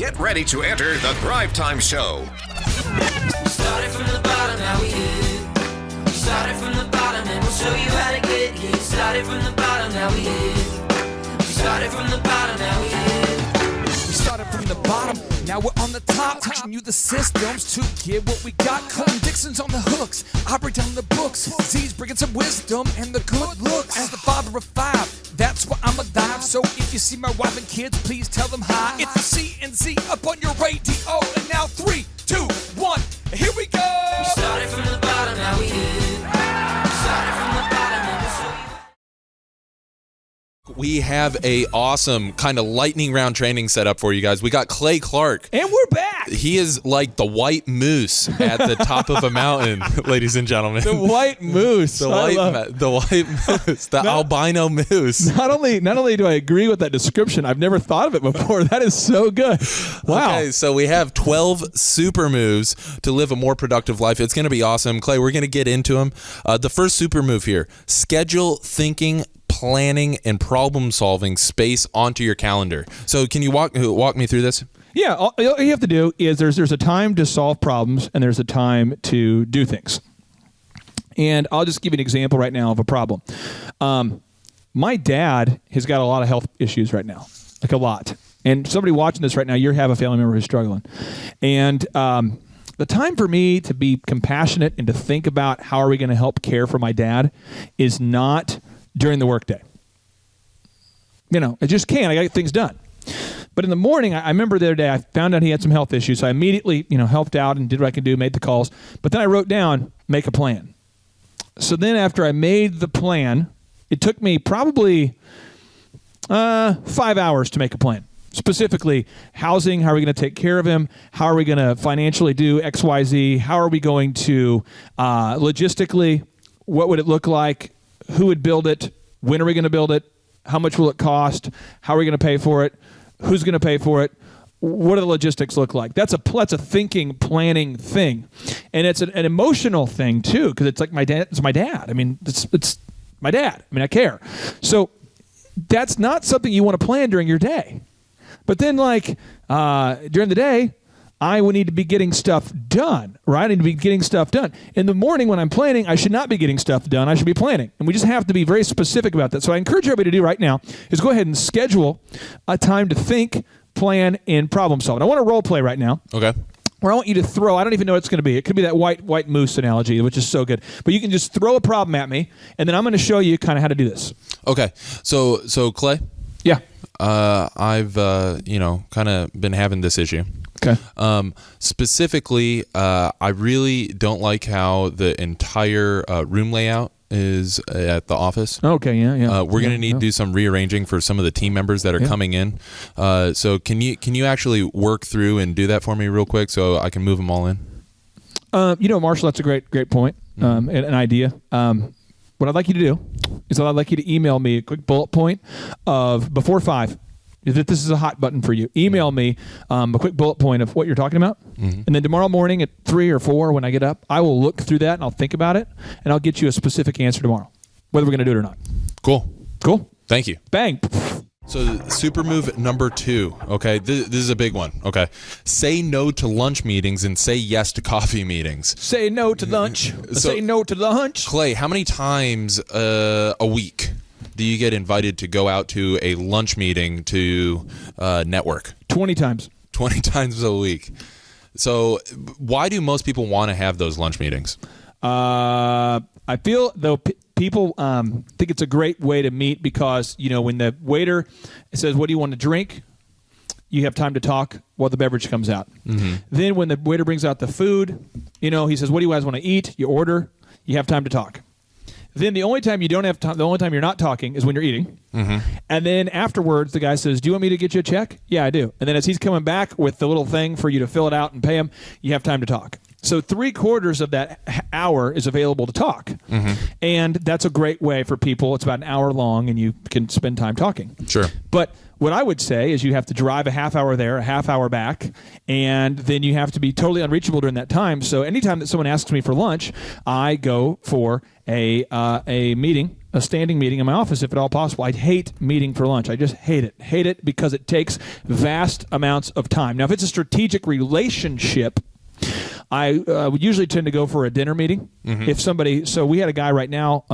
Get ready to enter the Thrivetime Show. We started from the bottom, now we here. We started from the bottom and we'll show you how to get here. Started from the bottom, now we here. We started from the bottom, now we here. We started from the bottom, now we're on the top. Teaching you the systems to get what we got. Colton Dixon's on the hooks, I break down the books. Z's bringing some wisdom and the good looks. As the father of five, that's why I'm a dive. So if you see my wife and kids, please tell them hi. It's the CNC up on your radio. And now 3, 2, 1, here we go. We started from the bottom, now we here. We started from the bottom and we'll show you. We have a awesome kind of lightning round training set up for you guys. We got Clay Clark. And we're back. He is like the white moose at the top of a mountain, ladies and gentlemen. The white moose. The white moose. The albino moose. Not only do I agree with that description, I've never thought of it before. That is so good. Wow. Okay, so we have 12 super moves to live a more productive life. It's going to be awesome. Clay, we're going to get into them. The first super move here, schedule thinking, planning, and problem-solving space onto your calendar. So can you walk me through this? Yeah, all you have to do is there's a time to solve problems and there's a time to do things. And I'll just give you an example right now of a problem. My dad has got a lot of health issues right now, like a lot. And somebody watching this right now, you have a family member who's struggling. And the time for me to be compassionate and to think about how are we going to help care for my dad is not during the workday. You know, I just can't. I got things done. But in the morning, I remember the other day, I found out he had some health issues. So I immediately, helped out and did what I could do, made the calls. But then I wrote down, make a plan. So then after I made the plan, it took me probably 5 hours to make a plan. Specifically, housing, how are we going to take care of him? How are we going to financially do X, Y, Z? How are we going to, logistically, what would it look like? Who would build it? When are we going to build it? How much will it cost? How are we going to pay for it? Who's going to pay for it? What do the logistics look like? That's a thinking, planning thing. And it's an emotional thing, too, because it's like my dad. It's my dad. I mean, it's my dad. I mean, I care. So that's not something you want to plan during your day. But then, during the day, I would need to be getting stuff done, right? I need to be getting stuff done. In the morning when I'm planning, I should not be getting stuff done. I should be planning. And we just have to be very specific about that. So I encourage everybody to do right now is go ahead and schedule a time to think, plan, and problem solve. And I want to role play right now. Okay. Where I want you to throw, I don't even know what it's going to be. It could be that white moose analogy, which is so good. But you can just throw a problem at me, and then I'm going to show you kind of how to do this. Okay. So Clay? Yeah. I've, kind of been having this issue. Okay. Specifically, I really don't like how the entire room layout is at the office. Okay, yeah. We're going to need to do some rearranging for some of the team members that are coming in. So can you actually work through and do that for me real quick so I can move them all in? Marshall, that's a great point, and an idea. What I'd like you to do is I'd like you to email me a quick bullet point of before 5. If this is a hot button for you, email me a quick bullet point of what you're talking about. Mm-hmm. And then tomorrow morning at 3 or 4 when I get up, I will look through that and I'll think about it, and I'll get you a specific answer tomorrow, whether we're going to do it or not. Cool. Thank you. Bang. So super move number 2, okay? This is a big one, okay? Say no to lunch meetings and say yes to coffee meetings. Say no to lunch. Say no to lunch. Clay, how many times a week do you get invited to go out to a lunch meeting to network? 20 times. 20 times a week. So why do most people want to have those lunch meetings? I feel, though, people think it's a great way to meet because, when the waiter says, what do you want to drink? You have time to talk while the beverage comes out. Mm-hmm. Then when the waiter brings out the food, he says, what do you guys want to eat? You order. You have time to talk. Then the only time you don't have time, the only time you're not talking is when you're eating. Mm-hmm. And then afterwards, the guy says, do you want me to get you a check? Yeah, I do. And then as he's coming back with the little thing for you to fill it out and pay him, you have time to talk. So 3/4 of that hour is available to talk. And that's a great way for people. It's about an hour long, and you can spend time talking. Sure. But what I would say is you have to drive a half hour there, a half hour back, and then you have to be totally unreachable during that time. So anytime that someone asks me for lunch, I go for a meeting, a standing meeting in my office if at all possible. I hate meeting for lunch. I just hate it. Hate it because it takes vast amounts of time. Now, if it's a strategic relationship, I would usually tend to go for a dinner meeting. If somebody, so we had a guy right now,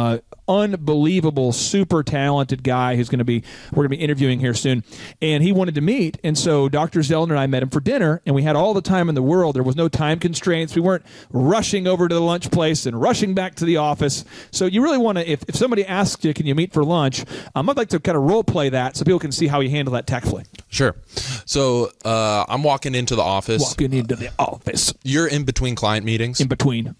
unbelievable, super talented guy we're going to be interviewing here soon, and he wanted to meet, and so Dr. Zellner and I met him for dinner, and we had all the time in the world. There was no time constraints. We weren't rushing over to the lunch place and rushing back to the office. So you really want to, if somebody asks you, can you meet for lunch, I'd like to kind of role play that so people can see how you handle that tactfully. Sure. So I'm walking into the office. Walking into the office. You're in between client meetings. In between.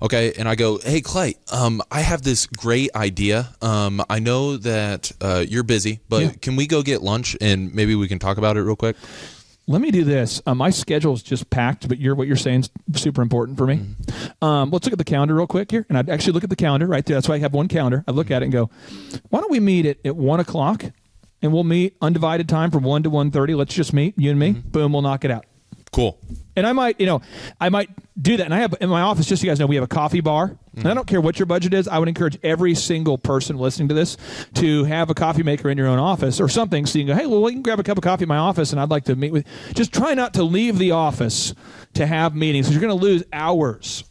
Okay, and I go, hey, Clay, I have this great idea. I know that you're busy, but can we go get lunch and maybe we can talk about it real quick? Let me do this. My schedule is just packed, but what you're saying is super important for me. Let's look at the calendar real quick here. And I'd actually look at the calendar right there. That's why I have one calendar. I look at it and go, why don't we meet at 1 o'clock? And we'll meet undivided time from 1 to 1:30. Let's just meet, you and me. Boom, we'll knock it out. Cool. And I might do that. And I have in my office, just so you guys know, we have a coffee bar. And I don't care what your budget is. I would encourage every single person listening to this to have a coffee maker in your own office or something. So you can go, hey, well, you can grab a cup of coffee in my office, and I'd like to meet with. Just try not to leave the office to have meetings, because you're going to lose hours.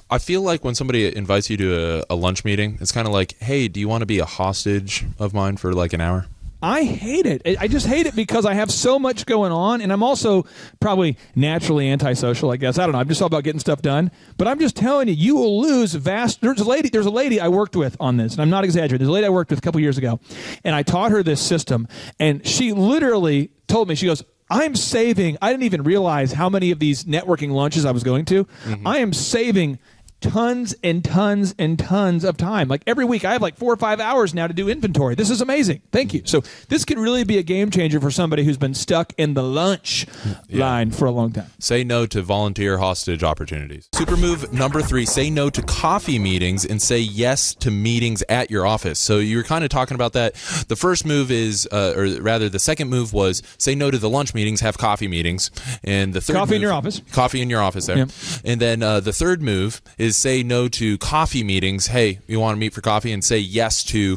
I feel like when somebody invites you to a lunch meeting, it's kind of like, hey, do you want to be a hostage of mine for like an hour? I hate it. I just hate it because I have so much going on, and I'm also probably naturally antisocial, I guess. I don't know. I'm just all about getting stuff done. But I'm just telling you, you will lose vast. There's a lady I worked with on this, and I'm not exaggerating. There's a lady I worked with a couple years ago, and I taught her this system, and she literally told me, she goes, I'm saving. I didn't even realize how many of these networking lunches I was going to. I am saving tons and tons and tons of time. Like every week, I have like 4 or 5 hours now to do inventory. This is amazing. Thank you. So this could really be a game changer for somebody who's been stuck in the lunch line for a long time. Say no to volunteer hostage opportunities. Super move number 3, say no to coffee meetings and say yes to meetings at your office. So you were kind of talking about that. The first move is, or rather the second move was say no to the lunch meetings, have coffee meetings. And the third coffee move, in your office. Coffee in your office there. Yep. And then the third move is say no to coffee meetings. Hey, you want to meet for coffee, and say yes to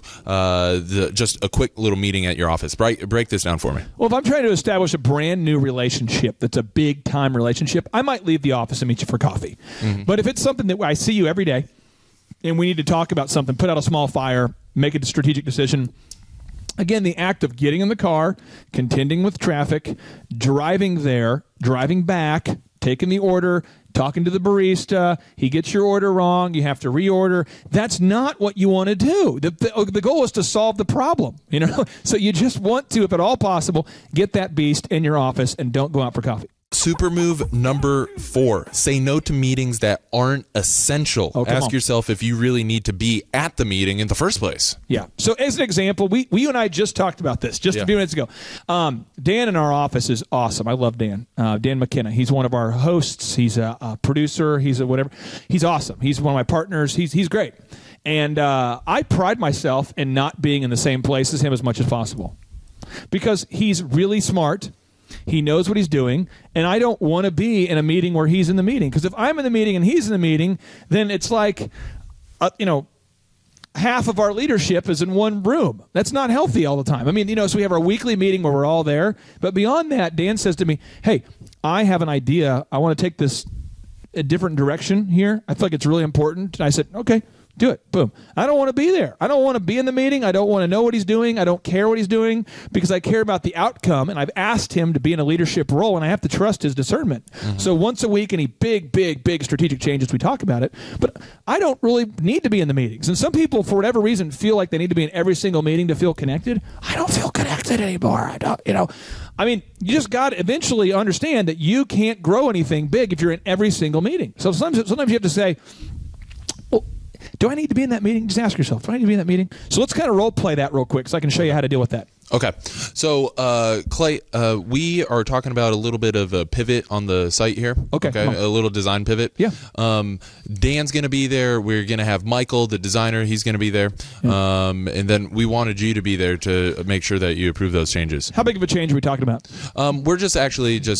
just a quick little meeting at your office. Break this down for me. Well, if I'm trying to establish a brand new relationship that's a big time relationship, I might leave the office and meet you for coffee. But if it's something that I see you every day and we need to talk about something, put out a small fire, make a strategic decision. Again, the act of getting in the car, contending with traffic, driving there, driving back, taking the order, talking to the barista, he gets your order wrong, you have to reorder. That's not what you want to do. The goal is to solve the problem, So you just want to, if at all possible, get that beast in your office and don't go out for coffee. Super move number 4, say no to meetings that aren't essential. Ask yourself if you really need to be at the meeting in the first place. Yeah. So as an example, you and I just talked about this just a few minutes ago. Dan in our office is awesome. I love Dan. Dan McKenna. He's one of our hosts. He's a producer. He's a whatever. He's awesome. He's one of my partners. He's great. And I pride myself in not being in the same place as him as much as possible, because he's really smart. He knows what he's doing, and I don't want to be in a meeting where he's in the meeting, because if I'm in the meeting and he's in the meeting, then it's like, half of our leadership is in one room. That's not healthy all the time. I mean, so we have our weekly meeting where we're all there, but beyond that, Dan says to me, hey, I have an idea. I want to take this a different direction here. I feel like it's really important. And I said, okay. Do it. Boom. I don't want to be there. I don't want to be in the meeting. I don't want to know what he's doing. I don't care what he's doing, because I care about the outcome, and I've asked him to be in a leadership role, and I have to trust his discernment. So once a week, any big strategic changes, we talk about it, but I don't really need to be in the meetings. And some people, for whatever reason, feel like they need to be in every single meeting to feel connected. I don't feel connected anymore. I don't, I mean, you just got to eventually understand that you can't grow anything big if you're in every single meeting. So sometimes you have to say, well, do I need to be in that meeting? Just ask yourself, do I need to be in that meeting? So let's kind of role play that real quick so I can show you how to deal with that. Okay. So, Clay, we are talking about a little bit of a pivot on the site here. Okay. A little design pivot. Yeah. Dan's going to be there. We're going to have Michael, the designer. He's going to be there. Yeah. And then we wanted you to be there to make sure that you approve those changes. How big of a change are we talking about? We're just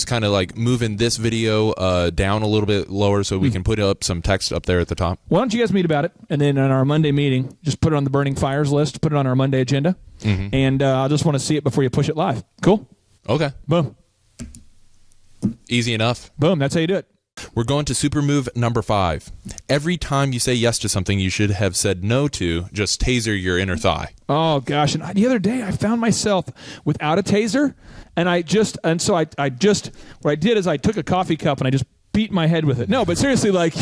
kind of like moving this video down a little bit lower so we can put up some text up there at the top. Why don't you guys meet about it? And then on our Monday meeting, just put it on the Burning Fires list, put it on our Monday agenda. And I just want to see it before you push it live. Cool? Okay. Boom. Easy enough. Boom. That's how you do it. We're going to super move number 5. Every time you say yes to something you should have said no to, just taser your inner thigh. Oh, gosh. And the other day, I found myself without a taser. So what I did is I took a coffee cup and I just beat my head with it. No, but seriously, like,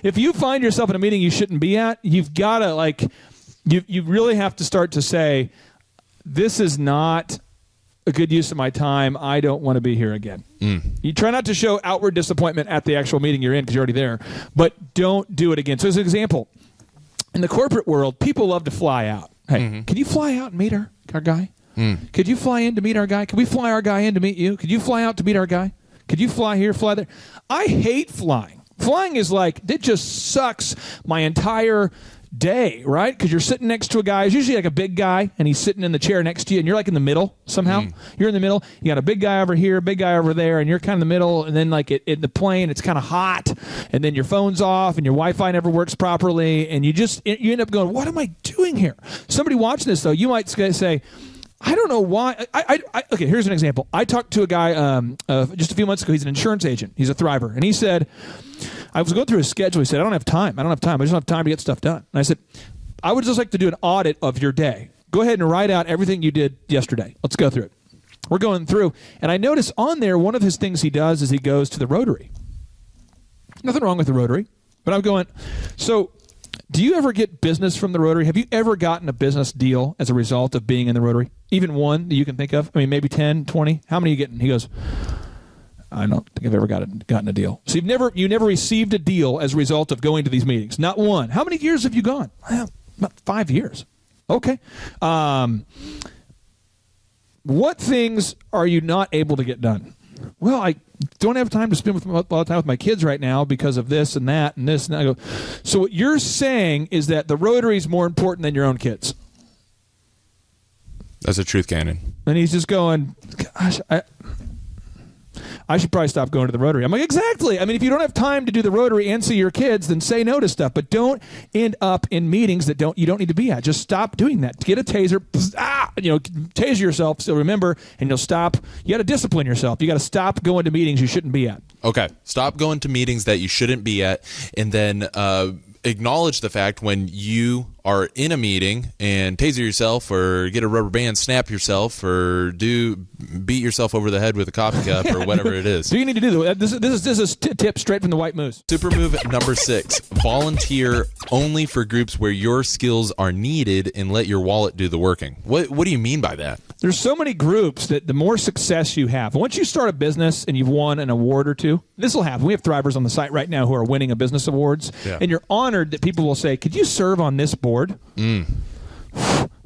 if you find yourself in a meeting you shouldn't be at, you've got to, like, you really have to start to say, this is not a good use of my time. I don't want to be here again. You try not to show outward disappointment at the actual meeting you're in because you're already there, but don't do it again. So as an example, in the corporate world, people love to fly out. Hey, can you fly out and meet our guy? Could you fly in to meet our guy? Could we fly our guy in to meet you? Could you fly out to meet our guy? Could you fly here, fly there? I hate flying. Flying is like, it just sucks my entire day, right? Because you're sitting next to a guy. It's usually like a big guy, and he's sitting in the chair next to you, and you're like in the middle somehow. You're in the middle. You got a big guy over here, a big guy over there, and you're kind of in the middle. And then like in the plane, it's kind of hot, and then your phone's off, and your Wi-Fi never works properly, and you end up going, what am I doing here? Somebody watching this, though, you might say, I don't know why. Okay, here's an example. I talked to a guy just a few months ago. He's an insurance agent. He's a Thriver. And he said, I was going through his schedule. He said, I don't have time. I just don't have time to get stuff done. And I said, I would just like to do an audit of your day. Go ahead and write out everything you did yesterday. Let's go through it. We're going through. And I noticed on there, one of his things he does is he goes to the Rotary. Nothing wrong with the Rotary. But I'm going, so do you ever get business from the Rotary? Have you ever gotten a business deal as a result of being in the Rotary? Even one that you can think of? I mean, maybe 10, 20? How many are you getting? He goes, I don't think I've ever gotten a deal. So you never received a deal as a result of going to these meetings. Not one. How many years have you gone? Well, about 5 years. Okay. What things are you not able to get done? Well, I don't have time to spend a lot of time with my kids right now because of this and that and this. And I go, so what you're saying is that the Rotary is more important than your own kids. That's a truth cannon. And he's just going, gosh, I should probably stop going to the Rotary. I'm like, exactly. I mean, if you don't have time to do the Rotary and see your kids, then say no to stuff. But don't end up in meetings that you don't need to be at. Just stop doing that. Get a taser. Taser yourself. So remember, and you'll stop. You got to discipline yourself. You got to stop going to meetings you shouldn't be at. Okay. Stop going to meetings that you shouldn't be at, and then acknowledge the fact when you are in a meeting and taser yourself or get a rubber band, snap yourself, or beat yourself over the head with a coffee cup or whatever it is. Do you need to do that? This is tip straight from the White Moose. Super move number 6. Volunteer only for groups where your skills are needed and let your wallet do the working. What do you mean by that? There's so many groups that the more success you have, once you start a business and you've won an award or two, this will happen. We have Thrivers on the site right now who are winning a business awards, and you're honored that people will say, could you serve on this board? Let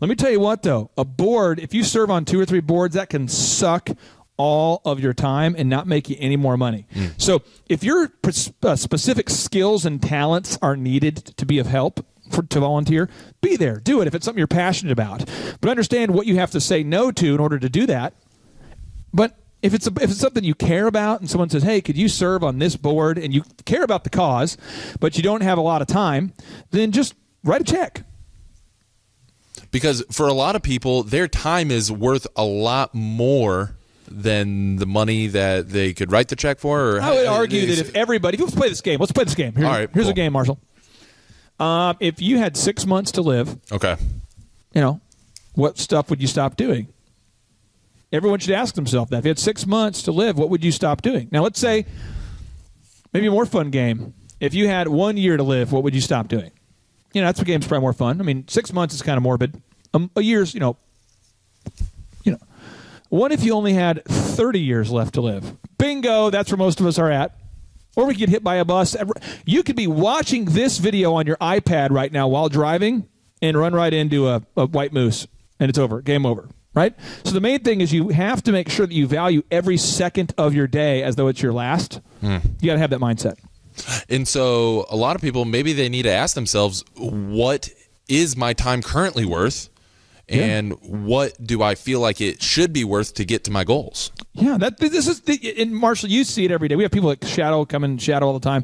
me tell you what, though. A board, if you serve on 2 or 3 boards, that can suck all of your time and not make you any more money. So if your specific skills and talents are needed to be of help, to volunteer, be there. Do it if it's something you're passionate about. But understand what you have to say no to in order to do that. But if it's something you care about and someone says, hey, could you serve on this board, and you care about the cause, but you don't have a lot of time, then just write a check. Because for a lot of people, their time is worth a lot more than the money that they could write the check for. Or I would argue that if let's play this game. Let's play this game. All right, here's cool. a game, Marshall. If you had 6 months to live, okay, what stuff would you stop doing? Everyone should ask themselves that. If you had 6 months to live, what would you stop doing? Now, let's say, maybe a more fun game. If you had 1 year to live, what would you stop doing? That's what game's probably more fun. I mean, 6 months is kind of morbid. A year's, What if you only had 30 years left to live? Bingo, that's where most of us are at. Or we could get hit by a bus. You could be watching this video on your iPad right now while driving and run right into a white moose, and it's over. Game over. right? So the main thing is you have to make sure that you value every second of your day as though it's your last. You got to have that mindset. And so a lot of people, maybe they need to ask themselves, what is my time currently worth? And what do I feel like it should be worth to get to my goals? Yeah, and Marshall, you see it every day. We have people that come and shadow all the time.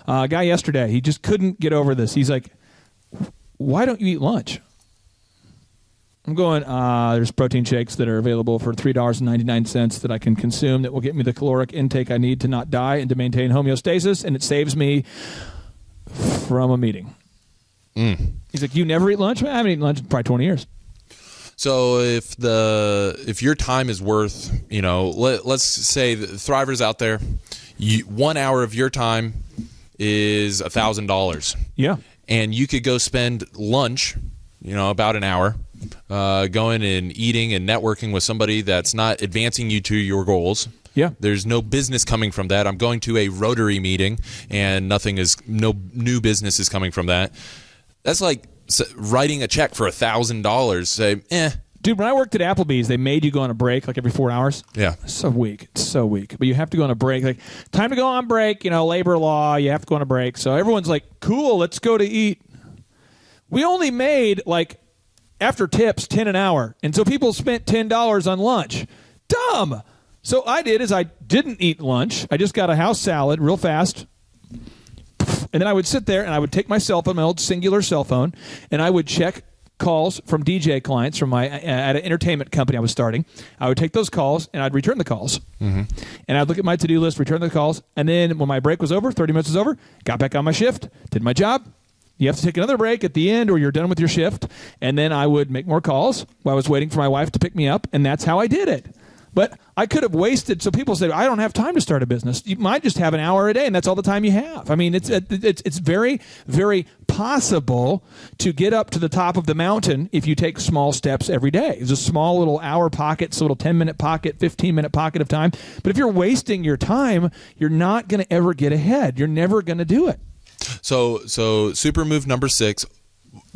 A guy yesterday, he just couldn't get over this. He's like, why don't you eat lunch? I'm going, there's protein shakes that are available for $3.99 that I can consume that will get me the caloric intake I need to not die and to maintain homeostasis, and it saves me from a meeting. He's like, you never eat lunch? I haven't eaten lunch in probably 20 years. So if your time is worth, let's say the Thrivers out there, 1 hour of your time is $1,000. Yeah. And you could go spend lunch, about an hour, going and eating and networking with somebody that's not advancing you to your goals. Yeah. There's no business coming from that. I'm going to a Rotary meeting and no new business is coming from that. That's like writing a check for $1,000. Say, Dude, when I worked at Applebee's, they made you go on a break like every 4 hours. Yeah. It's so weak. But you have to go on a break. Like, time to go on break, labor law, you have to go on a break. So everyone's like, cool, let's go to eat. We only made, after tips, $10 an hour. And so people spent $10 on lunch. Dumb. So I didn't eat lunch. I just got a house salad real fast. And then I would sit there and I would take my cell phone, my old singular cell phone, and I would check calls from DJ clients from at an entertainment company I was starting. I would take those calls and I'd return the calls. And I'd look at my to-do list, return the calls, and then when my break was over, 30 minutes was over, got back on my shift, did my job. You have to take another break at the end or you're done with your shift, and then I would make more calls while I was waiting for my wife to pick me up, and that's how I did it. But I could have wasted. So people say, I don't have time to start a business. You might just have an hour a day, and that's all the time you have. I mean, it's very, very possible to get up to the top of the mountain if you take small steps every day. It's a small little hour pocket, so a little 10-minute pocket, 15-minute pocket of time. But if you're wasting your time, you're not going to ever get ahead. You're never going to do it. So super move number 6.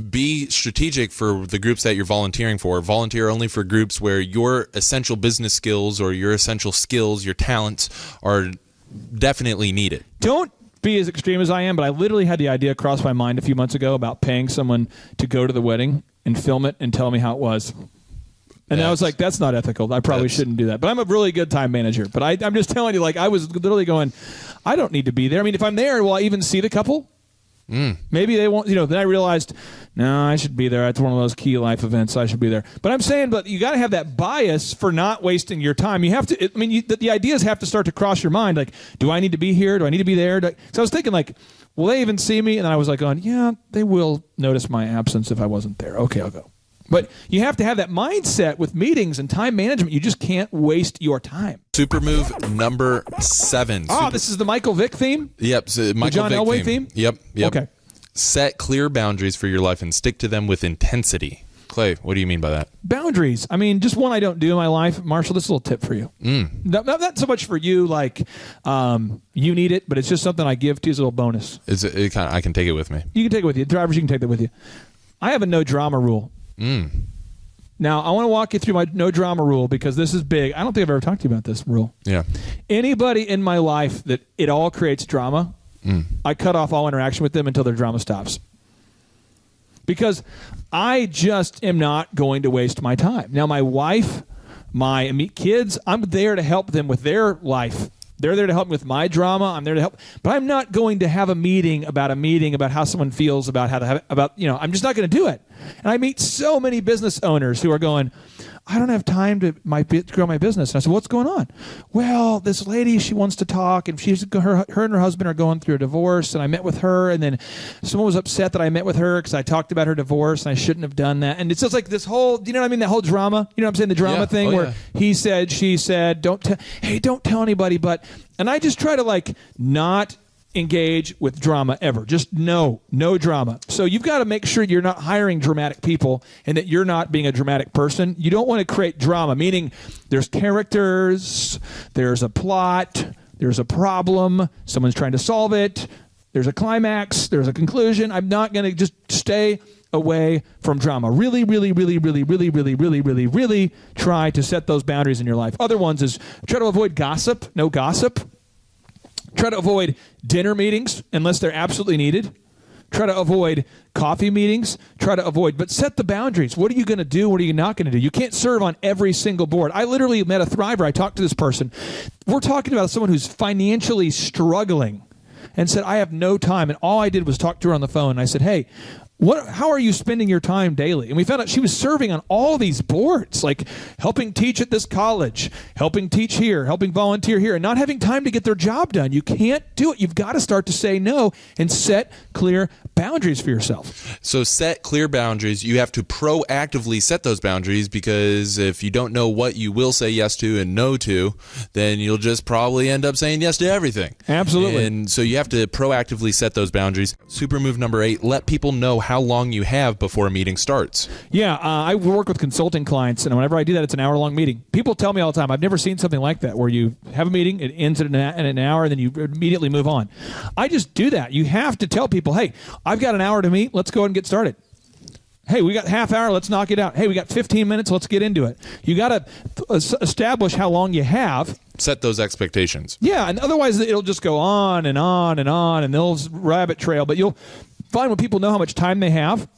Be strategic for the groups that you're volunteering for. Volunteer only for groups where your essential business skills or your essential skills, your talents are definitely needed. Don't be as extreme as I am, but I literally had the idea cross my mind a few months ago about paying someone to go to the wedding and film it and tell me how it was. And I was like, that's not ethical. I probably shouldn't do that. But I'm a really good time manager. But I'm just telling you, I was literally going, I don't need to be there. I mean, if I'm there, will I even see the couple? Maybe they won't, then I realized, no, I should be there. It's one of those key life events. I should be there. But I'm saying, you got to have that bias for not wasting your time. You have to, the ideas have to start to cross your mind. Like, do I need to be here? Do I need to be there? So I was thinking, will they even see me? And then I was like going, yeah, they will notice my absence if I wasn't there. Okay, I'll go. But you have to have that mindset with meetings and time management. You just can't waste your time. Super move number 7. This is the Michael Vick theme? Yep. So Michael the John Vick Elway theme? Yep. Okay. Set clear boundaries for your life and stick to them with intensity. Clay, what do you mean by that? Boundaries. I mean, just one I don't do in my life. Marshall, this is a little tip for you. Not so much for you, you need it, but it's just something I give to you as a little bonus. I can take it with me. You can take it with you. Drivers, you can take that with you. I have a no drama rule. Now, I want to walk you through my no drama rule because this is big. I don't think I've ever talked to you about this rule. Yeah. Anybody in my life that it all creates drama, I cut off all interaction with them until their drama stops. Because I just am not going to waste my time. Now, my wife, my kids, I'm there to help them with their life. They're there to help me with my drama. I'm there to help. But I'm not going to have a meeting about how someone feels about I'm just not going to do it. And I meet so many business owners who are going, I don't have time to grow my business. And I said, what's going on? Well, this lady, she wants to talk, and her and her husband are going through a divorce, and I met with her, and then someone was upset that I met with her because I talked about her divorce, and I shouldn't have done that. And it's just like this whole, do you know what I mean, that whole drama? You know what I'm saying, the drama thing where he said, she said, don't tell anybody, and I just try to not engage with drama ever. Just no drama. So you've got to make sure you're not hiring dramatic people and that you're not being a dramatic person. You don't want to create drama, meaning there's characters, there's a plot, there's a problem, someone's trying to solve it, there's a climax, there's a conclusion. I'm not going to just stay away from drama. Really, really, really, really, really, really, really, really, really try to set those boundaries in your life. Other ones is try to avoid gossip. No gossip. Try to avoid dinner meetings unless they're absolutely needed. Try to avoid coffee meetings. But set the boundaries. What are you going to do? What are you not going to do? You can't serve on every single board. I literally met a Thriver. I talked to this person. We're talking about someone who's financially struggling and said, I have no time. And all I did was talk to her on the phone. And I said, hey, how are you spending your time daily? And we found out she was serving on all these boards, like helping teach at this college, helping teach here, helping volunteer here, and not having time to get their job done. You can't do it. You've got to start to say no and set clear boundaries for yourself. So set clear boundaries. You have to proactively set those boundaries, because if you don't know what you will say yes to and no to, then you'll just probably end up saying yes to everything. Absolutely. And so you have to proactively set those boundaries. Super move number 8, let people know how long you have before a meeting starts. Yeah, I work with consulting clients, and whenever I do that, it's an hour-long meeting. People tell me all the time, I've never seen something like that, where you have a meeting, it ends in an hour, and then you immediately move on. I just do that. You have to tell people, hey, I've got an hour to meet. Let's go ahead and get started. Hey, we got half hour. Let's knock it out. Hey, we got 15 minutes. Let's get into it. You got to establish how long you have. Set those expectations. Yeah, and otherwise it'll just go on and on and on, and they'll rabbit trail. But you'll find when people know how much time they have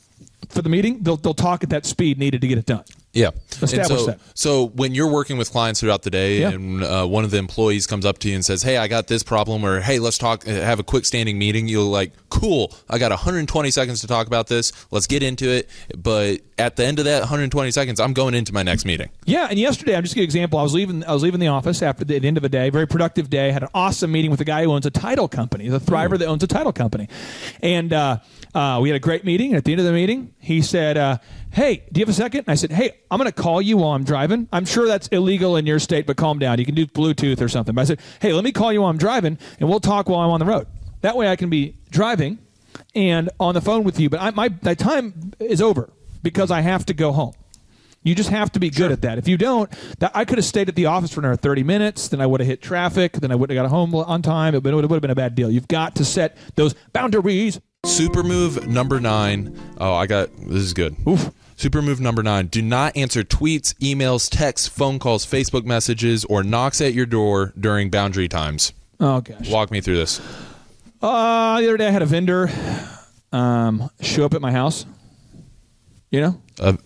for the meeting, they'll talk at that speed needed to get it done. Yeah. Establish that. So when you're working with clients throughout the day, Yeah. and one of the employees comes up to you and says, hey, I got this problem, or hey, let's talk, have a quick standing meeting, you're like, cool, I got 120 seconds to talk about this. Let's get into it. But at the end of that 120 seconds, I'm going into my next meeting. Yeah, and yesterday, I'm just giving an example. I was leaving the office after the end of a day, very productive day. Had an awesome meeting with a guy who owns a title company. He's a Thriver that owns a title company. And we had a great meeting. And at the end of the meeting, he said, hey, do you have a second? And I said, hey, I'm going to call you while I'm driving. I'm sure that's illegal in your state, but calm down. You can do Bluetooth or something. But I said, hey, let me call you while I'm driving, and we'll talk while I'm on the road. That way I can be driving and on the phone with you. But my time is over because I have to go home. You just have to be good at that. If you don't, I could have stayed at the office for another 30 minutes. Then I would have hit traffic. Then I would have got home on time. It would have been a bad deal. You've got to set those boundaries. Super move number 9. Oh, this is good. Oof. Super move number 9. Do not answer tweets, emails, texts, phone calls, Facebook messages, or knocks at your door during boundary times. Oh, gosh. Walk me through this. The other day I had a vendor show up at my house. You know?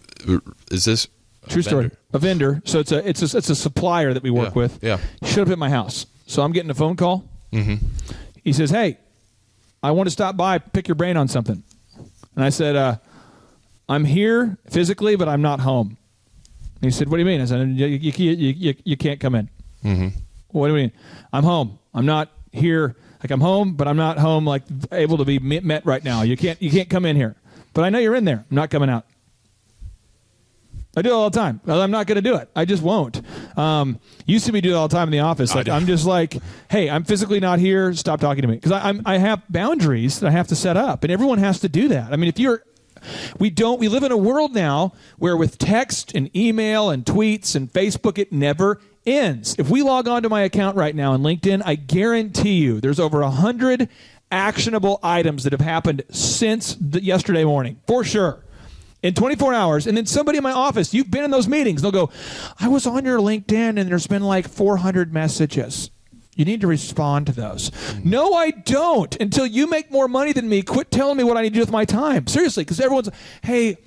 Is this True story. A vendor. So it's a supplier that we work with. Yeah. He showed up at my house. So I'm getting a phone call. Mm-hmm. He says, hey, I want to stop by, pick your brain on something. And I said, I'm here physically, but I'm not home. And he said, what do you mean? I said, you can't come in. Mm-hmm. What do you mean? I'm home. I'm not here. Like, I'm home, but I'm not home, like, able to be met right now. You can't come in here. But I know you're in there. I'm not coming out. I do it all the time. I'm not going to do it. I just won't. Used to be do it all the time in the office. Like, I'm just like, hey, I'm physically not here. Stop talking to me. Because I have boundaries that I have to set up. And everyone has to do that. I mean, we live in a world now where with text and email and tweets and Facebook, it never ends. If we log on to my account right now on LinkedIn, I guarantee you there's over 100 actionable items that have happened since yesterday morning, for sure. In 24 hours, and then somebody in my office, you've been in those meetings, they'll go, I was on your LinkedIn and there's been like 400 messages. You need to respond to those. No, I don't. Until you make more money than me, quit telling me what I need to do with my time. Seriously, because everyone's, hey,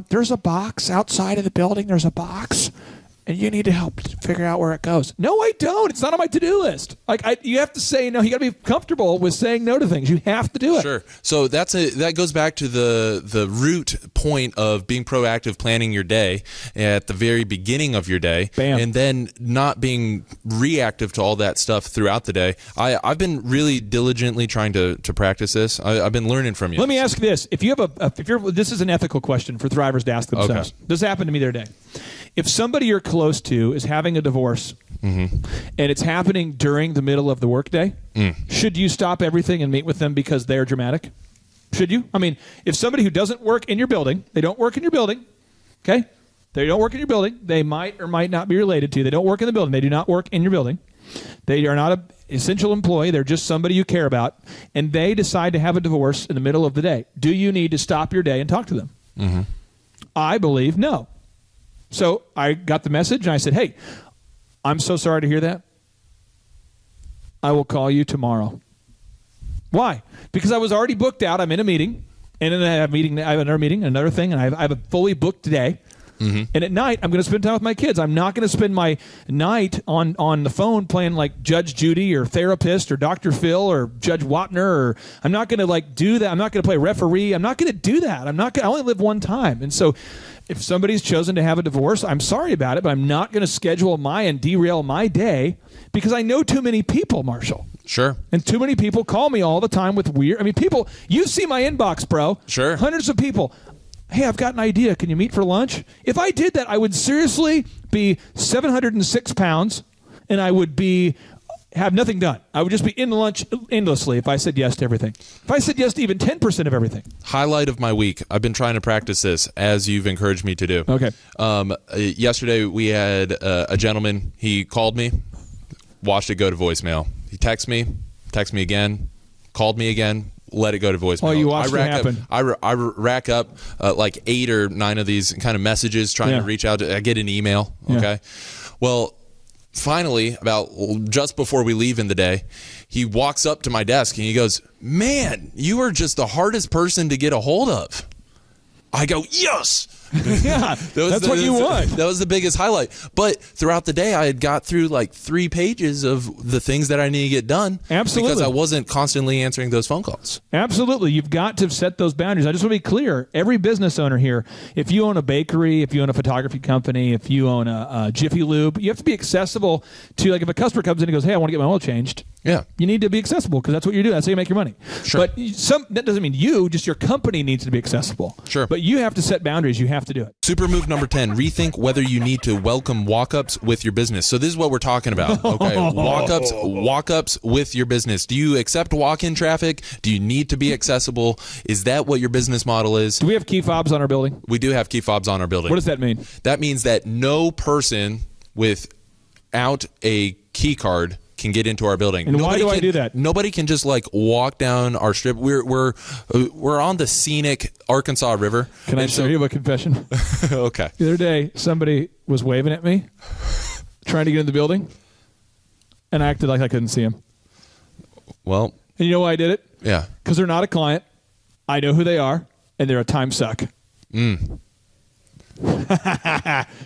there's a box outside of the building. There's a box. And you need to help figure out where it goes. No, I don't. It's not on my to-do list. Like, you have to say no. You got to be comfortable with saying no to things. You have to do it. Sure. So that goes back to the root point of being proactive, planning your day at the very beginning of your day. Bam. And then not being reactive to all that stuff throughout the day. I've been really diligently trying to practice this. I've been learning from you. Let me ask this: if you have this is an ethical question for Thrivers to ask themselves. Okay. This happened to me the other day. If somebody you're close to is having a divorce, and it's happening during the middle of the workday, should you stop everything and meet with them because they're dramatic? Should you? I mean, if somebody who doesn't work in your building, they don't work in your building, okay? They don't work in your building. They might or might not be related to you. They don't work in the building. They do not work in your building. They are not an essential employee. They're just somebody you care about. And they decide to have a divorce in the middle of the day. Do you need to stop your day and talk to them? Mm-hmm. I believe no. So I got the message and I said, hey, I'm so sorry to hear that. I will call you tomorrow. Why? Because I was already booked out. I'm in a meeting. And then I have another meeting, another thing, and I have a fully booked day. Mm-hmm. And at night, I'm going to spend time with my kids. I'm not going to spend my night on the phone playing like Judge Judy or therapist or Dr. Phil or Judge Wapner. Or I'm not going to like do that. I'm not going to play referee. I'm not going to do that. I only live one time. And so if somebody's chosen to have a divorce, I'm sorry about it, but I'm not going to schedule and derail my day because I know too many people, Marshall. Sure. And too many people call me all the time with people, you see my inbox, bro. Sure. Hundreds of people. Hey, I've got an idea. Can you meet for lunch? If I did that, I would seriously be 706 pounds and I would have nothing done. I would just be in lunch endlessly if I said yes to everything. If I said yes to even 10% of everything. Highlight of my week. I've been trying to practice this as you've encouraged me to do. Okay. Yesterday we had a gentleman. He called me, watched it go to voicemail. He texted me again, called me again, let it go to voicemail. Oh, you watched it happen. I rack up like 8 or 9 of these kind of messages trying to reach out. I get an email. Okay. Well, finally, about just before we leave in the day, he walks up to my desk and he goes, man, you are just the hardest person to get a hold of. I go, yes. Yeah, that's what you want. That was the biggest highlight. But throughout the day, I had got through like 3 pages of the things that I need to get done. Absolutely. Because I wasn't constantly answering those phone calls. Absolutely. You've got to set those boundaries. I just want to be clear. Every business owner here, if you own a bakery, if you own a photography company, if you own a Jiffy Lube, you have to be accessible to, like, if a customer comes in and goes, hey, I want to get my oil changed. Yeah. You need to be accessible because that's what you do. That's how you make your money. Sure. But that doesn't mean just your company needs to be accessible. Sure. But you have to set boundaries. You have to do it. Super move number 10, rethink whether you need to welcome walk-ups with your business. So this is what we're talking about. Okay. Walk-ups with your business. Do you accept walk-in traffic? Do you need to be accessible? Is that what your business model is? Do we have key fobs on our building? We do have key fobs on our building. What does that mean? That means that no person without a key card can get into our building. And why do I do that? Nobody can just like walk down our strip. We're on the scenic Arkansas River. Can I show you a confession? Okay. The other day, somebody was waving at me, trying to get in the building, and I acted like I couldn't see him. Well. And you know why I did it? Yeah. Because they're not a client. I know who they are, and they're a time suck. But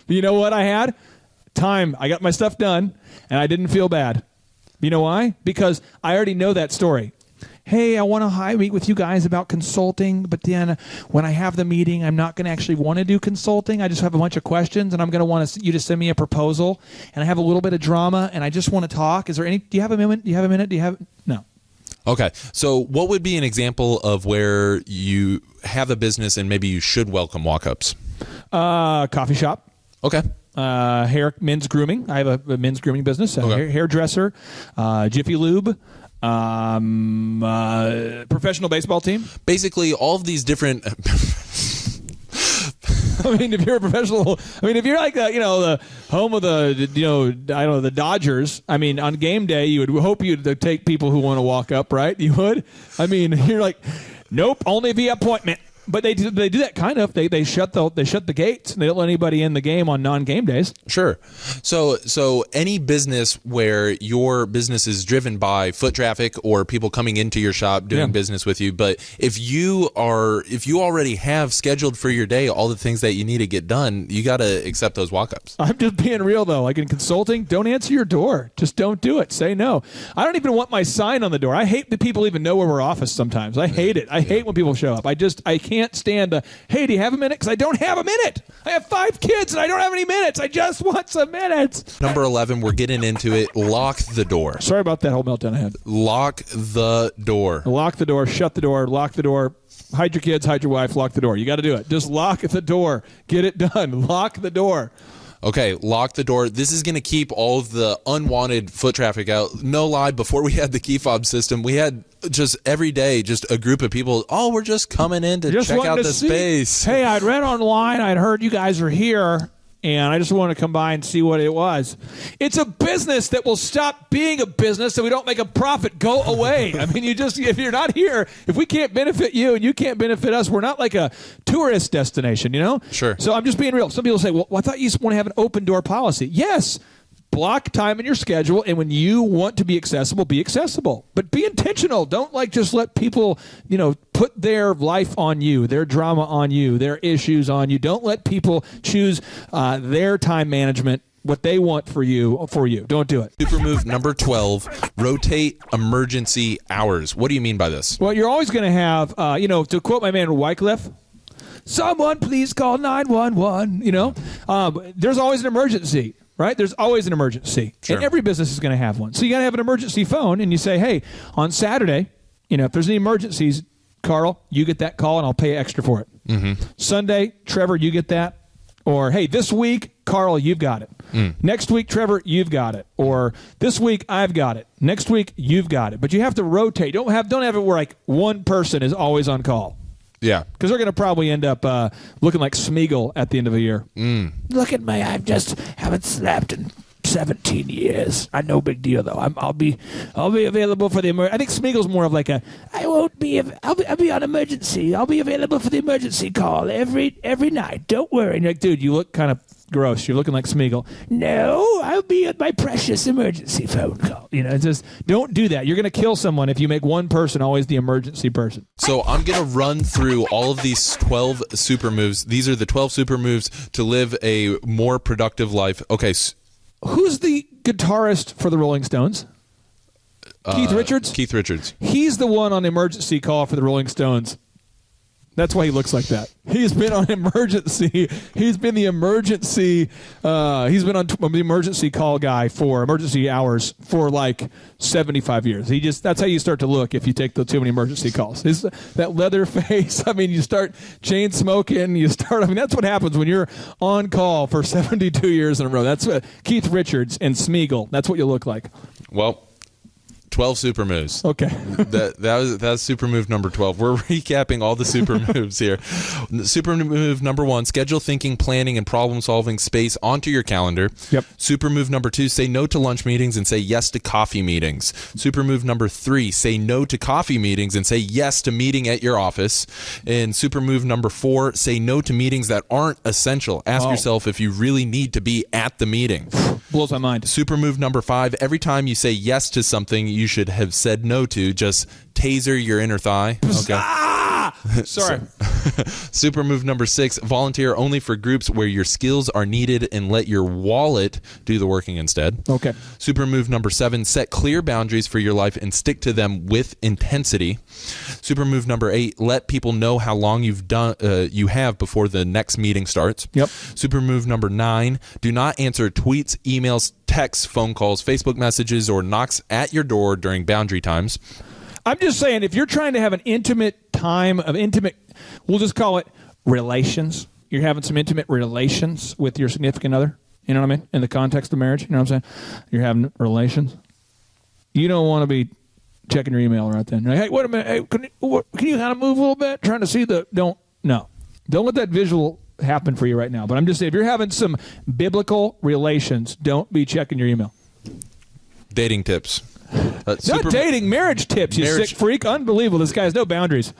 you know what I had? Time. I got my stuff done, and I didn't feel bad. You know why? Because I already know that story. Hey, I want to meet with you guys about consulting, but then when I have the meeting, I'm not going to actually want to do consulting. I just have a bunch of questions, and I'm going to want you to send me a proposal, and I have a little bit of drama, and I just want to talk. Is there any? Do you have a minute? No. Okay. So what would be an example of where you have a business and maybe you should welcome walk-ups? Coffee shop. Okay. Men's grooming. I have a men's grooming business. Hairdresser, Jiffy Lube, professional baseball team. Basically, all of these different. I mean, if you're a professional, if you're like the home of the Dodgers. I mean, on game day, you would hope you'd take people who want to walk up, right? You would. I mean, you're like, nope, only via appointment. But they do that kind of. They shut the gates and they don't let anybody in the game on non-game days. Sure. So any business where your business is driven by foot traffic or people coming into your shop doing business with you, but if you already have scheduled for your day all the things that you need to get done, you got to accept those walk-ups. I'm just being real though. Like in consulting, don't answer your door. Just don't do it. Say no. I don't even want my sign on the door. I hate that people even know where we're office sometimes. I hate it. I hate when people show up. I can't stand hey, do you have a minute? Because I don't have a minute. I have 5 kids and I don't have any minutes. I just want some minutes. Number 11, we're getting into it. Lock the door. Sorry about that whole meltdown I had. Lock the door. Lock the door. Shut the door. Lock the door. Hide your kids. Hide your wife. Lock the door. You got to do it. Just lock the door. Get it done. Lock the door. Okay, lock the door. This is going to keep all of the unwanted foot traffic out. No lie, before we had the key fob system, we had just every day just a group of people, we're just coming in to check out the space. Hey, I'd read online, I'd heard you guys are here, and I just want to come by and see what it was. It's a business that will stop being a business so we don't make a profit. Go away. I mean, if you're not here, if we can't benefit you and you can't benefit us, we're not like a tourist destination, Sure. So I'm just being real. Some people say, well, I thought you want to have an open door policy. Yes. Block time in your schedule, and when you want to be accessible. But be intentional. Don't just let people, put their life on you, their drama on you, their issues on you. Don't let people choose their time management, what they want for you. Don't do it. Super move number 12, rotate emergency hours. What do you mean by this? Well, you're always going to have, to quote my man Wycliffe, someone please call 911, there's always an emergency. Right? There's always an emergency. Sure. And every business is going to have one. So you got to have an emergency phone, and you say, hey, on Saturday, if there's any emergencies, Carl, you get that call, and I'll pay extra for it. Mm-hmm. Sunday, Trevor, you get that. Or, hey, this week, Carl, you've got it. Next week, Trevor, you've got it. Or this week, I've got it. Next week, you've got it. But you have to rotate. Don't have it where one person is always on call. Yeah. Because they're going to probably end up looking like Smeagol at the end of a year. Look at me. I just haven't slept in 17 years. No big deal, though. I'll be available for the emergency. I think Smeagol's more of like I'll be on emergency. I'll be available for the emergency call every night. Don't worry. And you're like, dude, you look kind of gross. You're looking like Smeagol. No, I'll be at my precious emergency phone call. It's just, don't do that. You're going to kill someone if you make one person always the emergency person. So I'm going to run through all of these 12 super moves. These are the 12 super moves to live a more productive life. Okay. Who's the guitarist for the Rolling Stones? Keith Richards? Keith Richards. He's the one on the emergency call for the Rolling Stones. That's why he looks like that. He's been on emergency. He's been the emergency. He's been on the emergency call guy for emergency hours for 75 years. That's how you start to look if you take too many emergency calls. That leather face. I mean, you start chain smoking. That's what happens when you're on call for 72 years in a row. That's what Keith Richards and Smeagol. That's what you look like. Well, 12 super moves. Okay. that was super move number 12. We're recapping all the super moves here. Super move number 1, schedule thinking, planning, and problem-solving space onto your calendar. Yep. Super move number 2, say no to lunch meetings and say yes to coffee meetings. Super move number 3, say no to coffee meetings and say yes to meeting at your office. And super move number 4, say no to meetings that aren't essential. Ask yourself if you really need to be at the meeting. Blows my mind. Super move number 5, every time you say yes to something you should have said no to, just taser your inner thigh. Okay. Sorry. Super move number 6, volunteer only for groups where your skills are needed and let your wallet do the working instead. Okay. Super move number 7, set clear boundaries for your life and stick to them with intensity. Super move number 8, let people know how long you have before the next meeting starts. Yep. Super move number 9, do not answer tweets, emails, texts, phone calls, Facebook messages, or knocks at your door during boundary times. I'm just saying, if you're trying to have an intimate time of we'll just call it relations. You're having some intimate relations with your significant other. You know what I mean? In the context of marriage. You know what I'm saying? You're having relations. You don't want to be checking your email right then. You're like, hey, wait a minute. Hey, can you kind of move a little bit? Trying to see Don't let that visual happen for you right now. But I'm just saying, if you're having some biblical relations, don't be checking your email. Dating tips. Not dating, marriage tips, you sick freak. Unbelievable. This guy has no boundaries.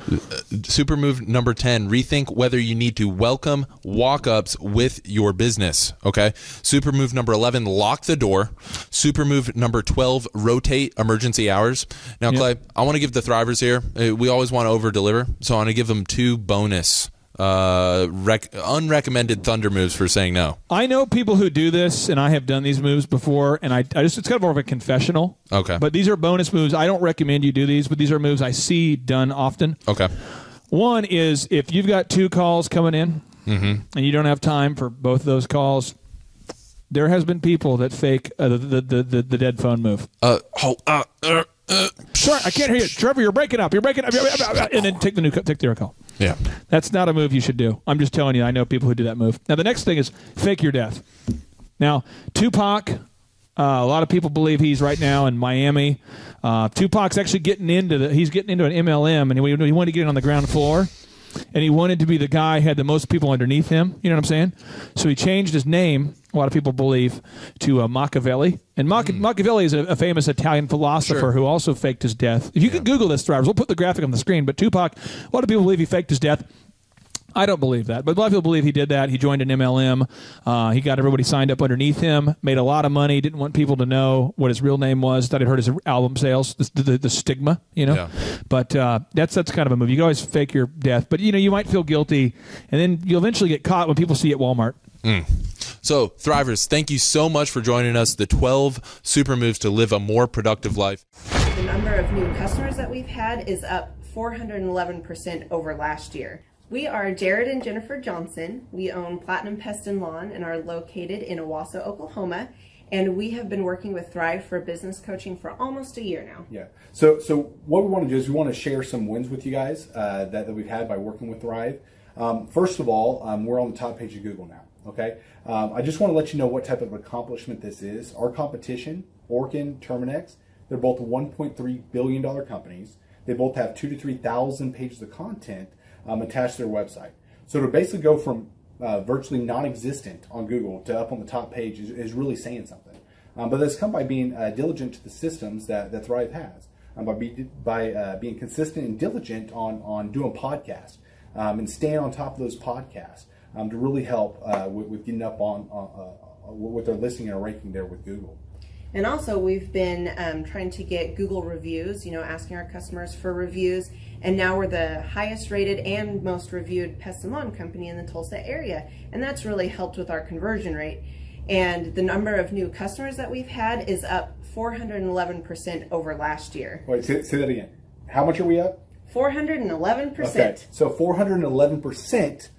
Super move number 10, rethink whether you need to welcome walk-ups with your business. Okay. Super move number 11, lock the door. Super move number 12, rotate emergency hours. Now, Clay, I want to give the Thrivers here, we always want to over-deliver, so I want to give them 2 bonus unrecommended thunder moves for saying no. I know people who do this, and I have done these moves before, and I just, it's kind of more of a confessional. Okay. But these are bonus moves. I don't recommend you do these, but these are moves I see done often. Okay. One is if you've got 2 calls coming in, and you don't have time for both of those calls, there has been people that fake the dead phone move. Sorry, I can't hear you. Trevor, you're breaking up. And then take the other call. Yeah. That's not a move you should do. I'm just telling you, I know people who do that move. Now, the next thing is fake your death. Now, Tupac, a lot of people believe he's right now in Miami. Tupac's actually getting into an MLM, and he wanted to get it on the ground floor. and he wanted to be the guy who had the most people underneath him. You know what I'm saying? So he changed his name, a lot of people believe, to Machiavelli. And Machiavelli is a famous Italian philosopher who also faked his death. If you can Google this, Thrivers, we'll put the graphic on the screen. But Tupac, a lot of people believe he faked his death. I don't believe that, but a lot of people believe he did that. He joined an MLM. He got everybody signed up underneath him, made a lot of money, didn't want people to know what his real name was, thought it hurt his album sales, the stigma, you know. Yeah. But that's kind of a move. You can always fake your death, but, you know, you might feel guilty, and then you'll eventually get caught when people see you at Walmart. So, Thrivers, thank you so much for joining us. The 12 super moves to live a more productive life. The number of new customers that we've had is up 411% over last year. We are Jared and Jennifer Johnson. We own Platinum Pest and Lawn and are located in Owasso, Oklahoma. And we have been working with Thrive for business coaching for almost a year now. Yeah. So what we want to do is we want to share some wins with you guys that we've had by working with Thrive. First of all, we're on the top page of Google now. Okay. I just want to let you know what type of accomplishment this is. Our competition, Orkin, Terminex, they're both $1.3 billion companies. They both have 2,000 to 3,000 pages of content attached to their website. So to basically go from virtually non-existent on Google to up on the top page is really saying something. But that's come by being diligent to the systems that Thrive has, by being consistent and diligent on doing podcasts and staying on top of those podcasts to really help with getting up on with their listing and ranking there with Google. And also, we've been trying to get Google reviews, you know, asking our customers for reviews. And now we're the highest rated and most reviewed pest and lawn company in the Tulsa area. And that's really helped with our conversion rate. And the number of new customers that we've had is up 411% over last year. Wait, say that again. How much are we up? 411%. Okay, so 411%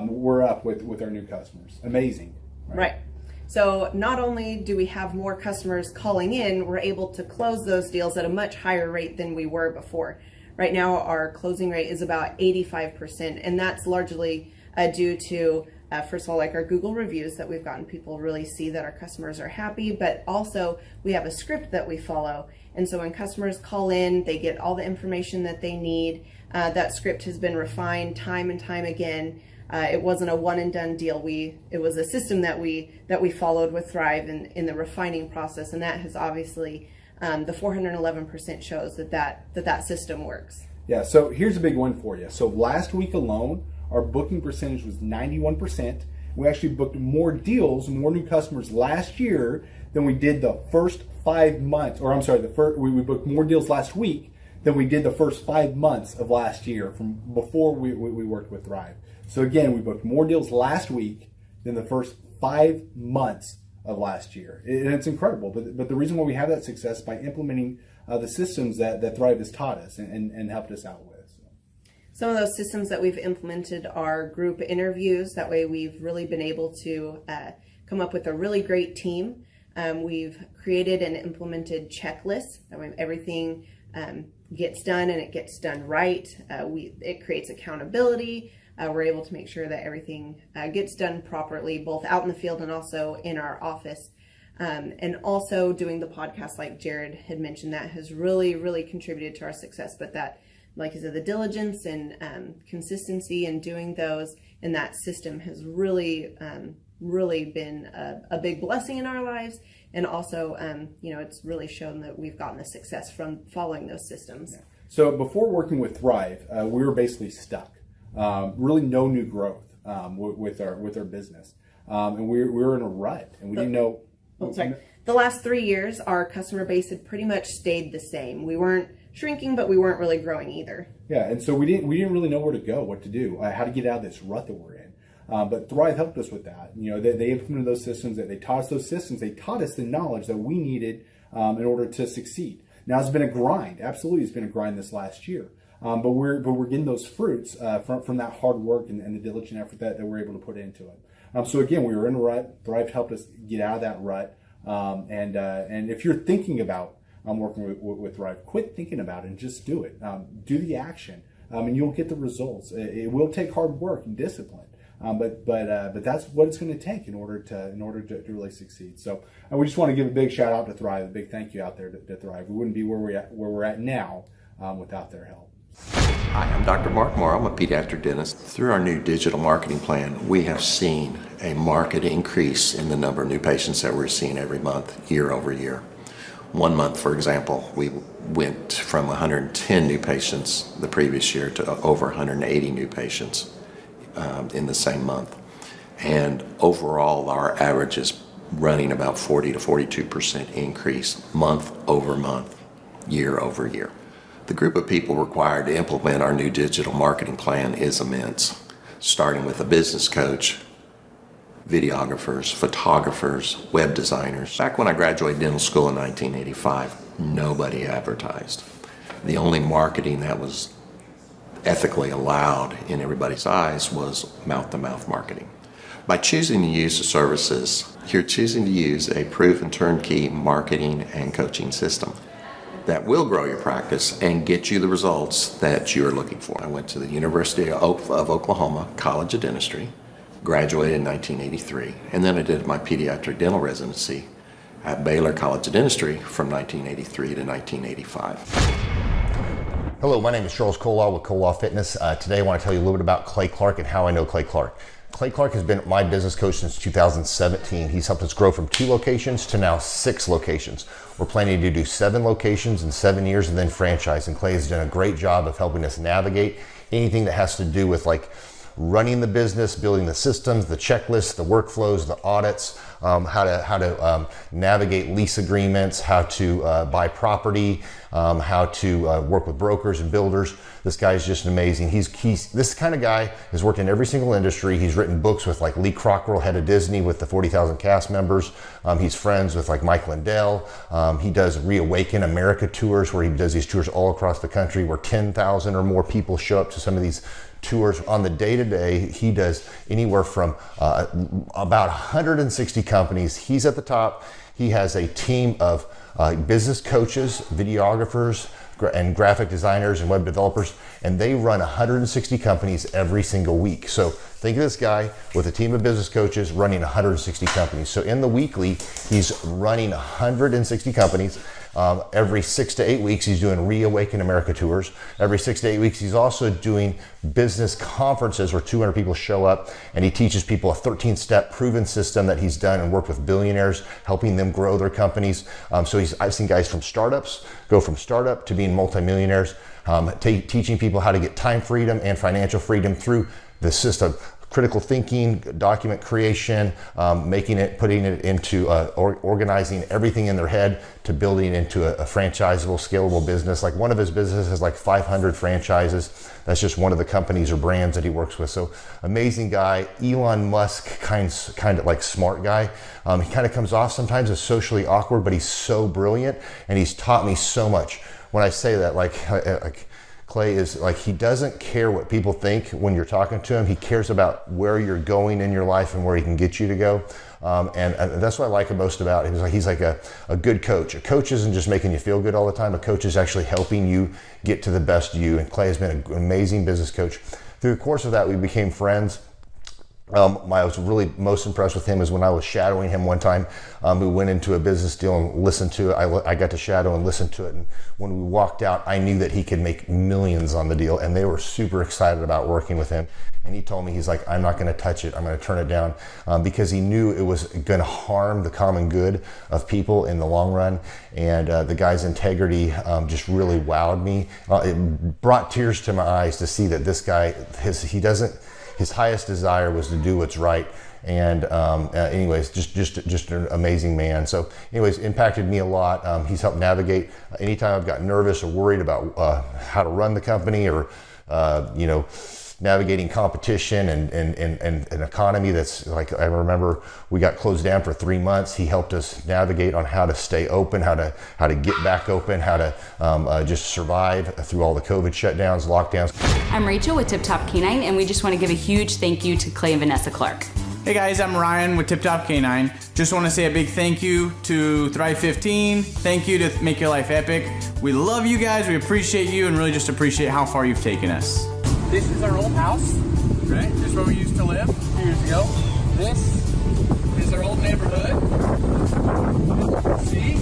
we're up with our new customers. Amazing. Right. So not only do we have more customers calling in, we're able to close those deals at a much higher rate than we were before. Right now, our closing rate is about 85%, and that's largely due to, first of all, like our Google reviews that we've gotten people really see that our customers are happy, but also we have a script that we follow. And so when customers call in, they get all the information that they need. That script has been refined time and time again. It wasn't a one and done deal. It was a system that we followed with Thrive in the refining process, and that has obviously the 411% shows that system works. Yeah. So here's a big one for you. So last week alone, our booking percentage was 91%. We actually booked more deals, more new customers last year than we did the first 5 months. Or I'm sorry, we booked more deals last week than we did the first 5 months of last year from before we worked with Thrive. So again, we booked more deals last week than the first 5 months of last year. And it's incredible. But the reason why we have that success is by implementing the systems that Thrive has taught us and helped us out with. So. Some of those systems that we've implemented are group interviews. That way we've really been able to come up with a really great team. We've created and implemented checklists. That way everything gets done and it gets done right. It creates accountability. We're able to make sure that everything gets done properly, both out in the field and also in our office. And also doing the podcast, like Jared had mentioned, that has really, really contributed to our success. But that, like I said, the diligence and consistency in doing those and that system has really, really been a big blessing in our lives. And also, it's really shown that we've gotten the success from following those systems. Yeah. So before working with Thrive, we were basically stuck. Really no new growth with our business. And we were in a rut and we didn't know. The last 3 years, our customer base had pretty much stayed the same. We weren't shrinking, but we weren't really growing either. Yeah, and so we didn't really know where to go, what to do, how to get out of this rut that we're in. But Thrive helped us with that. You know, they implemented those systems. They taught us those systems. They taught us the knowledge that we needed in order to succeed. Now it's been a grind. Absolutely, it's been a grind this last year. But we're getting those fruits from that hard work and the diligent effort that we're able to put into it. So again, we were in a rut. Thrive helped us get out of that rut. And if you're thinking about working with Thrive, quit thinking about it and just do it. Do the action, and you'll get the results. It will take hard work and discipline, but that's what it's going to take in order to really succeed. So we just want to give a big shout out to Thrive, a big thank you out there to Thrive. We wouldn't be where we're at now without their help. Hi, I'm Dr. Mark Moore. I'm a pediatric dentist. Through our new digital marketing plan, we have seen a marked increase in the number of new patients that we're seeing every month, year over year. One month, for example, we went from 110 new patients the previous year to over 180 new patients in the same month. And overall, our average is running about 40 to 42% increase month over month, year over year. The group of people required to implement our new digital marketing plan is immense, starting with a business coach, videographers, photographers, web designers. Back when I graduated dental school in 1985, nobody advertised. The only marketing that was ethically allowed in everybody's eyes was mouth-to-mouth marketing. By choosing to use the services, you're choosing to use a proven turnkey marketing and coaching system that will grow your practice and get you the results that you're looking for. I went to the University of Oklahoma College of Dentistry, graduated in 1983, and then I did my pediatric dental residency at Baylor College of Dentistry from 1983 to 1985. Hello, my name is Charles Kolaw with Kolaw Fitness. Today I want to tell you a little bit about Clay Clark and how I know Clay Clark. Clay Clark has been my business coach since 2017. He's helped us grow from 2 locations to now 6 locations. We're planning to do 7 locations in 7 years and then franchise. And Clay has done a great job of helping us navigate anything that has to do with like running the business, building the systems, the checklists, the workflows, the audits, how to navigate lease agreements, how to buy property, how to work with brokers and builders. This guy is just amazing. He's this kind of guy has worked in every single industry. He's written books with like Lee Cockrell, head of Disney, with the 40,000 cast members. He's friends with like Mike Lindell. He does Reawaken America tours where he does these tours all across the country where 10,000 or more people show up to some of these tours. On the day-to-day, he does anywhere from about 160 companies. He's at the top. He has a team of business coaches, videographers, and graphic designers and web developers, and they run 160 companies every single week. So think of this guy with a team of business coaches running 160 companies. So in the weekly, he's running 160 companies. Every 6 to 8 weeks, he's doing Reawaken America tours. Every 6 to 8 weeks, he's also doing business conferences where 200 people show up, and he teaches people a 13-step proven system that he's done and worked with billionaires, helping them grow their companies. So I've seen guys from startups go from startup to being multimillionaires, teaching people how to get time freedom and financial freedom through the system. Critical thinking, document creation, putting it into organizing everything in their head to building into a franchisable, scalable business. Like one of his businesses has like 500 franchises. That's just one of the companies or brands that he works with. So amazing guy, Elon Musk kind of like smart guy. He kind of comes off sometimes as socially awkward, but he's so brilliant and he's taught me so much. When I say that, like Clay is like, he doesn't care what people think when you're talking to him. He cares about where you're going in your life and where he can get you to go. And that's what I like most about him. He's like a good coach. A coach isn't just making you feel good all the time. A coach is actually helping you get to the best you. And Clay has been an amazing business coach. Through the course of that, we became friends. I was really most impressed with him is when I was shadowing him one time. We went into a business deal and listened to it. I got to shadow and listen to it. And when we walked out, I knew that he could make millions on the deal. And they were super excited about working with him. And he told me, he's like, I'm not going to touch it. I'm going to turn it down because he knew it was going to harm the common good of people in the long run. And the guy's integrity just really wowed me. It brought tears to my eyes to see that this guy, his highest desire was to do what's right. And anyways, just an amazing man. So anyways, impacted me a lot. He's helped navigate anytime I've got nervous or worried about how to run the company or, navigating competition and an economy that's like, I remember we got closed down for 3 months. He helped us navigate on how to stay open, how to get back open, how to just survive through all the COVID shutdowns, lockdowns. I'm Rachel with Tip Top Canine, and we just want to give a huge thank you to Clay and Vanessa Clark. Hey guys, I'm Ryan with Tip Top Canine. Just want to say a big thank you to Thrive 15. Thank you to Make Your Life Epic. We love you guys, we appreciate you, and really just appreciate how far you've taken us. This is our old house, right? This is where we used to live a few years ago. This is our old neighborhood. See?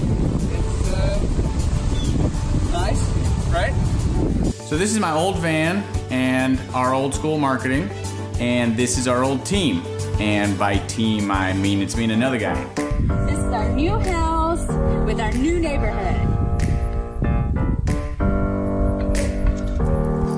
It's nice, right? So this is my old van and our old school marketing, and this is our old team. And by team, I mean it's me and another guy. This is our new house with our new neighborhood.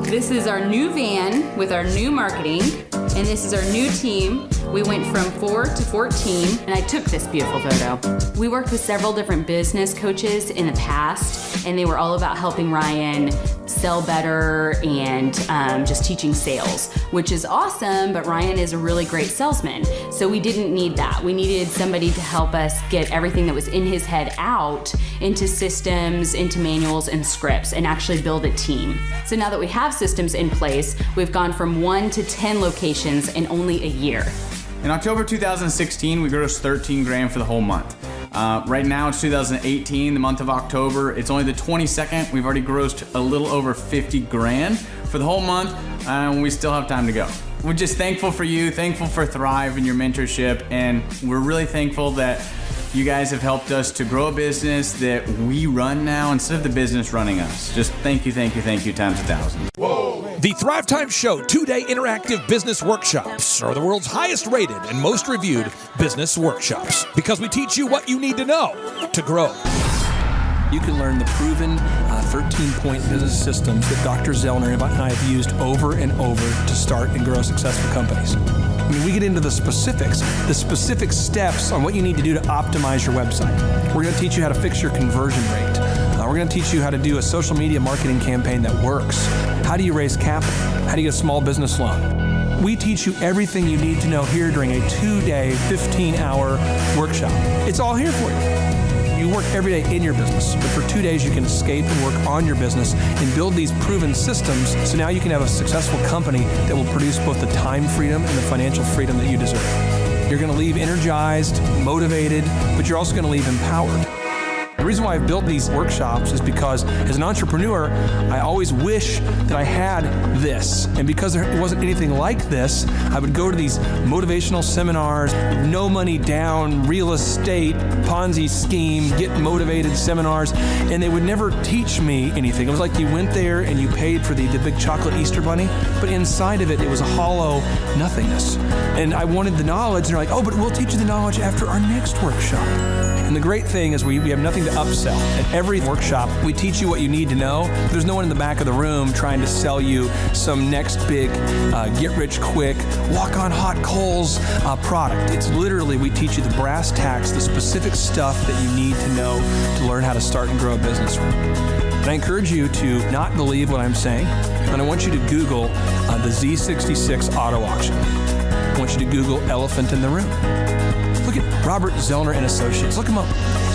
This is our new van with our new marketing, and this is our new team. We went from 4 to 14, and I took this beautiful photo. We worked with several different business coaches in the past, and they were all about helping Ryan sell better and just teaching sales, which is awesome, but Ryan is a really great salesman. So we didn't need that. We needed somebody to help us get everything that was in his head out into systems, into manuals and scripts, and actually build a team. So now that we have systems in place, we've gone from 1 to 10 locations in only a year. In October 2016, we grossed 13 grand for the whole month. Right now it's 2018, the month of October. It's only the 22nd. We've already grossed a little over 50 grand for the whole month, and we still have time to go. We're just thankful for you, thankful for Thrive and your mentorship, and we're really thankful that you guys have helped us to grow a business that we run now instead of the business running us. Just thank you times 1,000. The Thrivetime Show 2-day interactive business workshops are the world's highest rated and most reviewed business workshops because we teach you what you need to know to grow. You can learn the proven 13-point business systems that Dr. Zellner and I have used over and over to start and grow successful companies. I mean, we get into the specific steps on what you need to do to optimize your website. We're going to teach you how to fix your conversion rate. We're going to teach you how to do a social media marketing campaign that works. How do you raise capital? How do you get a small business loan? We teach you everything you need to know here during a 2-day, 15-hour workshop. It's all here for you. You work every day in your business, but for 2 days you can escape and work on your business and build these proven systems so now you can have a successful company that will produce both the time freedom and the financial freedom that you deserve. You're going to leave energized, motivated, but you're also going to leave empowered. The reason why I've built these workshops is because as an entrepreneur, I always wish that I had this. And because there wasn't anything like this, I would go to these motivational seminars, no money down, real estate, Ponzi scheme, get motivated seminars, and they would never teach me anything. It was like you went there and you paid for the big chocolate Easter bunny, but inside of it, it was a hollow nothingness. And I wanted the knowledge, and they're like, oh, but we'll teach you the knowledge after our next workshop. And the great thing is we have nothing to upsell. At every workshop, we teach you what you need to know. There's no one in the back of the room trying to sell you some next big get-rich-quick, walk-on-hot coals product. It's literally, we teach you the brass tacks, the specific stuff that you need to know to learn how to start and grow a business. And I encourage you to not believe what I'm saying, and I want you to Google the Z66 auto auction. I want you to Google elephant in the room. Look at Robert Zellner and Associates. Look them up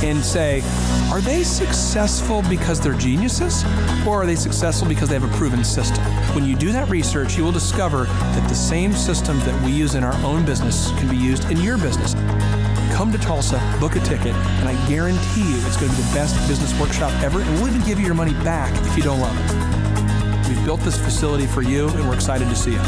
and say, are they successful because they're geniuses, or are they successful because they have a proven system? When you do that research, you will discover that the same systems that we use in our own business can be used in your business. Come to Tulsa, book a ticket, and I guarantee you it's going to be the best business workshop ever, and we'll even give you your money back if you don't love it. We've built this facility for you, and we're excited to see you.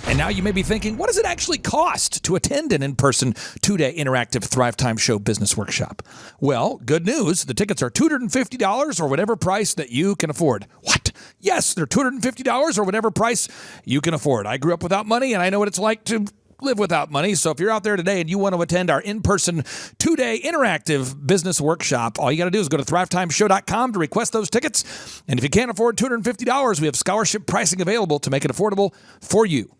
And now you may be thinking, what does it actually cost to attend an in-person 2-day interactive Thrivetime Show business workshop? Well, good news. The tickets are $250 or whatever price that you can afford. What? Yes, they're $250 or whatever price you can afford. I grew up without money, and I know what it's like to live without money. So if you're out there today and you want to attend our in-person 2-day interactive business workshop, all you got to do is go to thrivetimeshow.com to request those tickets. And if you can't afford $250, we have scholarship pricing available to make it affordable for you.